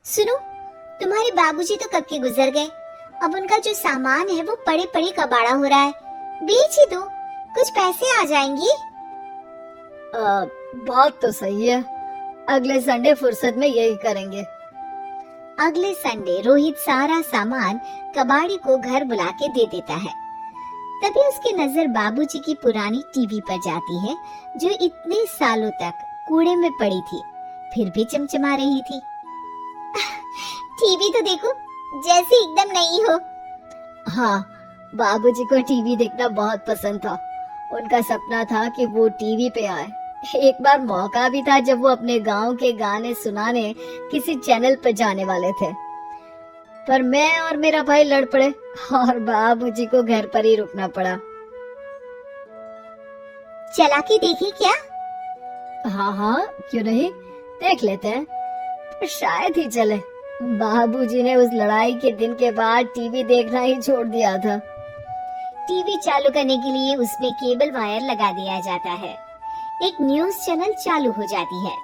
सुनो, तुम्हारे बाबूजी तो कब के गुजर गए। अब उनका जो सामान है वो पड़े पड़े कबाड़ा हो रहा है। बेच ही दो, कुछ पैसे आ जाएंगी। बात तो सही है। अगले संडे फुर्सत में यही करेंगे। अगले संडे रोहित सारा सामान कबाड़ी को घर बुला के दे देता है। तभी उसकी नजर बाबूजी की पुरानी टीवी पर जाती है, जो इतने सालों तक कूड़े में पड़ी थी, फिर भी चमचमा रही थी। टीवी तो देखो, जैसे एकदम नई हो। हाँ, बाबूजी को टीवी देखना बहुत पसंद था। उनका सपना था कि वो टीवी पे आए। एक बार मौका भी था जब वो अपने गांव के गाने सुनाने किसी चैनल पर जाने वाले थे, पर मैं और मेरा भाई लड़ पड़े और बाबूजी को घर पर ही रुकना पड़ा। चला के देखे क्या? हाँ हाँ, क्यों नहीं, देख लेते हैं। पर शायद ही चले। बाबूजी ने उस लड़ाई के दिन के बाद टीवी देखना ही छोड़ दिया था। टीवी चालू करने के लिए उसमें केबल वायर लगा दिया जाता है। एक न्यूज चैनल चालू हो जाती है।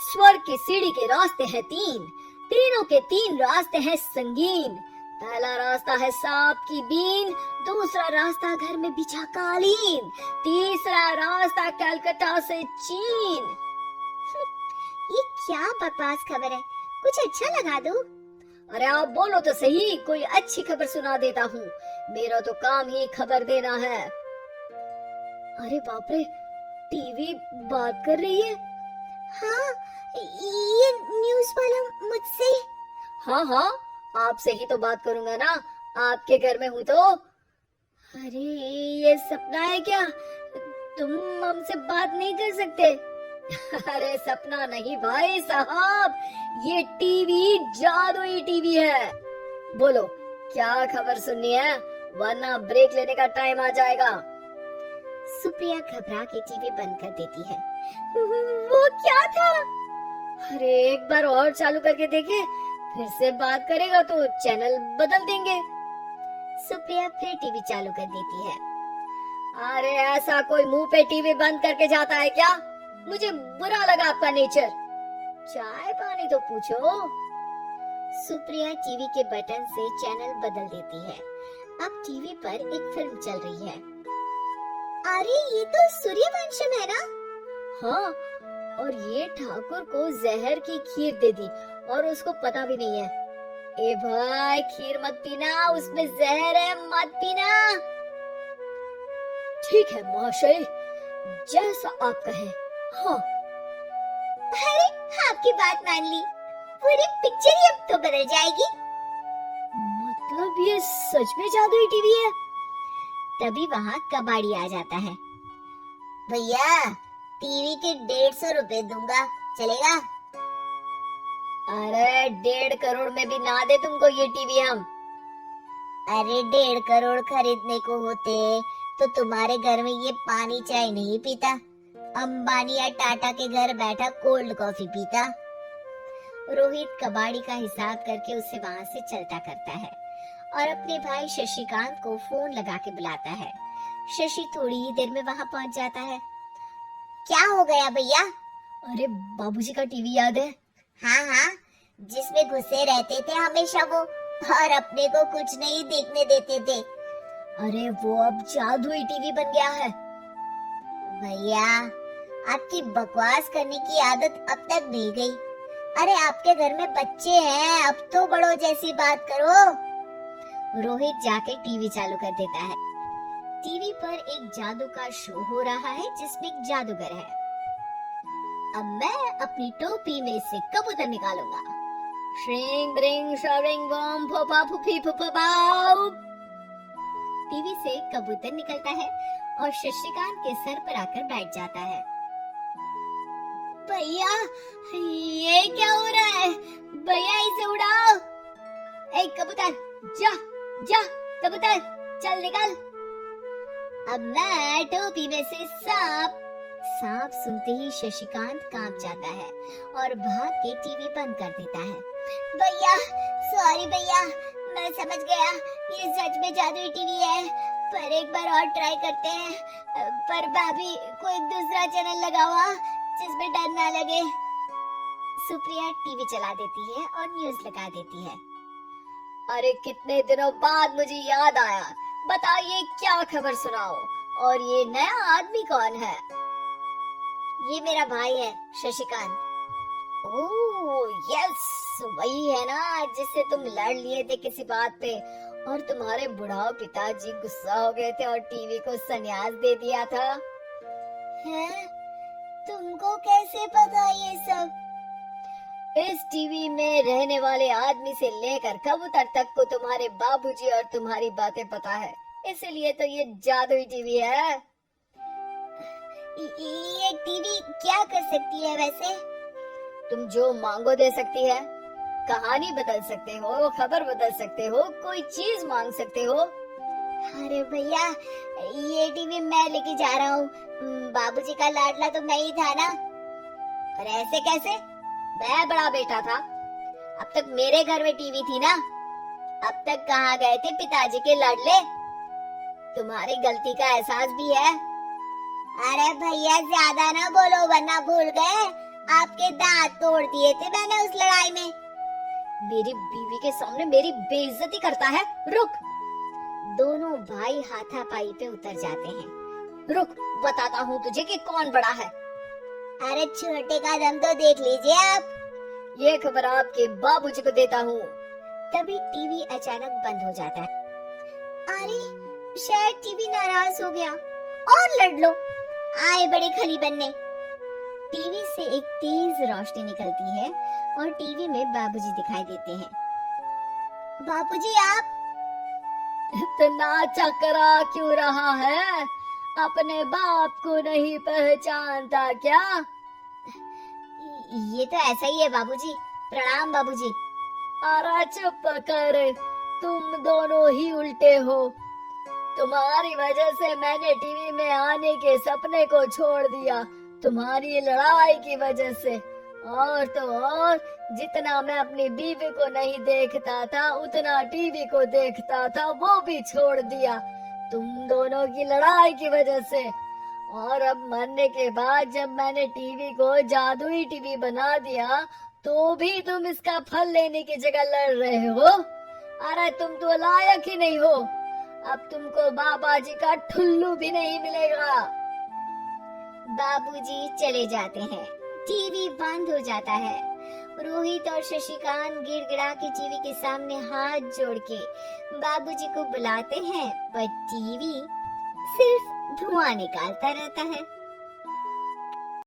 स्वर्ग की सीढ़ी के रास्ते हैं तीन, तीनों के तीन रास्ते हैं संगीन। पहला रास्ता है सांप की बीन, दूसरा रास्ता घर में बिछा कालीन, तीसरा रास्ता कलकत्ता से चीन। ये क्या बकवास खबर है, कुछ अच्छा लगा दो। अरे आप बोलो तो सही, कोई अच्छी खबर सुना देता हूँ। मेरा तो काम ही खबर देना है। अरे बाप रे, टीवी बात कर रही है। हाँ, ये न्यूज वाला मुझसे। हाँ हाँ, आपसे ही तो बात करूंगा ना, आपके घर में हूँ तो। अरे ये सपना है क्या? तुम हमसे बात नहीं कर सकते? अरे सपना नहीं भाई साहब, ये टीवी जादुई टीवी है। बोलो क्या खबर सुननी है, वरना ब्रेक लेने का टाइम आ जाएगा। सुप्रिया घबरा के टीवी बंद कर देती है। वो क्या था? अरे एक बार और चालू करके देखे, फिर से बात करेगा तो चैनल बदल देंगे। सुप्रिया फिर टीवी चालू कर देती है। अरे ऐसा कोई मुंह पे टीवी बंद करके जाता है क्या? मुझे बुरा लगा आपका नेचर। चाय पानी तो पूछो। सुप्रिया टीवी के बटन से चैनल बदल देती है। अब टीवी पर एक फिल्म चल रही है। अरे ये तो सूर्यवंशम है ना? हाँ, और ये ठाकुर को जहर की खीर दे दी और उसको पता भी नहीं है। ए भाई, खीर मत पीना, उसमें जहर है, मत पीना। ठीक है महाशय, जैसा आप कहें। हाँ। अरे आपकी बात मान ली, पूरी पिक्चर ही अब तो बदल जाएगी। मतलब ये सच में जादुई टीवी है? तभी वहाँ कबाड़ी आ जाता है। भैया, टीवी के 150 रुपए दूंगा, चलेगा? अरे 1.5 करोड़ में भी ना दे तुमको ये टीवी हम। अरे 1.5 करोड़ खरीदने को होते तो तुम्हारे घर में ये पानी चाय नहीं पीता, अंबानी या टाटा के घर बैठा कोल्ड कॉफी पीता। रोहित कबाड़ी का हिसाब करके उसे वहां से चलता करता है और अपने भाई शशिकांत को फोन लगा के बुलाता है। शशि थोड़ी ही देर में वहां पहुंच जाता है। क्या हो गया भैया? अरे बाबूजी का टीवी याद है? हाँ हाँ, जिसमें घुसे रहते थे हमेशा वो, और अपने को कुछ नहीं देखने देते थे। अरे वो अब जादुई टीवी बन गया है। भैया, आपकी बकवास करने की आदत अब तक नहीं गई। अरे आपके घर में बच्चे हैं, अब तो बड़ों जैसी बात करो। रोहित जाके टीवी चालू कर देता है। टीवी पर एक जादू का शो हो रहा है जिसमें एक जादूगर है। अब मैं अपनी टोपी में से कबूतर निकालूंगा। श्रिंग ब्रिंग शरिंग बम फोपा फुफी फुफाबाऊ। टीवी से कबूतर निकलता है और शशिकांत के सर पर आकर बैठ जाता है। भैया, ये क्या हो रहा है? भैया इसे उड़ाओ। ए कबूतर, जा जा, कबूतर चल निकल। अब मैं टोपी में से सांप। सांप सुनते ही शशिकांत कांप जाता है और भाग के टीवी बंद कर देता है। भैया, सॉरी भैया, मैं समझ गया ये सच में जादुई टीवी है, पर एक बार और ट्राई करते हैं। पर भाभी, कोई दूसरा चैनल लगाओ जिसमें डर ना लगे। सुप्रिया टीवी चला देती है और न्यूज लगा देती है। अरे कितने दिनों बाद मुझे याद आया, बताइए क्या खबर सुनाओ। और ये नया आदमी कौन है? ये मेरा भाई है शशिकांत। ओह यस, वही है ना जिससे तुम लड़ लिए थे किसी बात पे और तुम्हारे बुढ़ाओ पिताजी गुस्सा हो गए थे और टीवी को संन्यास दे दिया था। हैं? तुमको कैसे पता ये सब? इस टीवी में रहने वाले आदमी से लेकर कबूतर तक को तुम्हारे बाबूजी और तुम्हारी बातें पता है, इसीलिए तो ये जादुई टीवी है। ये टीवी क्या कर सकती है वैसे? तुम जो मांगो दे सकती है। कहानी बदल सकते हो, खबर बदल सकते हो, कोई चीज मांग सकते हो। अरे भैया, ये टीवी मैं लेके जा रहा हूँ। बाबूजी का लाडला तो मैं ही था ना। और ऐसे कैसे? मैं बड़ा बेटा था, अब तक मेरे घर में टीवी थी ना। अब तक कहाँ गए थे पिताजी के लाडले? तुम्हारी गलती का एहसास भी है। अरे भैया ज्यादा ना बोलो वरना भूल गए आपके दांत तोड़ दिए थे मैंने उस लड़ाई में। मेरी बीवी के सामने मेरी बेइज्जती करता है। रुक। दोनों भाई हाथापाई पे उतर जाते हैं। रुक, बताता हूँ तुझे कि कौन बड़ा है। अरे छोटे का दम तो देख लीजिए आप। ये खबर आपके बाबूजी को देता हूँ। तभी टीवी अचानक बंद हो जाता है। अरे शायद टीवी नाराज हो गया। और लड़ लो, आए बड़े खली बनने। टीवी से एक तेज रोशनी निकलती है और टीवी में बाबूजी दिखाई देते हैं। बाबूजी आप इतना चकरा क्यों रहा है? अपने बाप को नहीं पहचानता क्या? ये तो ऐसा ही है बाबूजी। प्रणाम बाबूजी। अरे चुप कर, तुम दोनों ही उल्टे हो। तुम्हारी वजह से मैंने टीवी में आने के सपने को छोड़ दिया, तुम्हारी लड़ाई की वजह से। और तो और, जितना मैं अपनी बीवी को नहीं देखता था उतना टीवी को देखता था, वो भी छोड़ दिया तुम दोनों की लड़ाई की वजह से। और अब मरने के बाद जब मैंने टीवी को जादुई टीवी बना दिया तो भी तुम इसका फल लेने की जगह लड़ रहे हो। अरे तुम तो लायक ही नहीं हो। अब तुमको बाबा जी का ठुल्लू भी नहीं मिलेगा। बाबूजी चले जाते हैं। टीवी बंद हो जाता है। रोहित और शशिकांत गिड़गिड़ा के टीवी के सामने हाथ जोड़ के बाबूजी को बुलाते हैं, पर टीवी सिर्फ धुआं निकालता रहता है।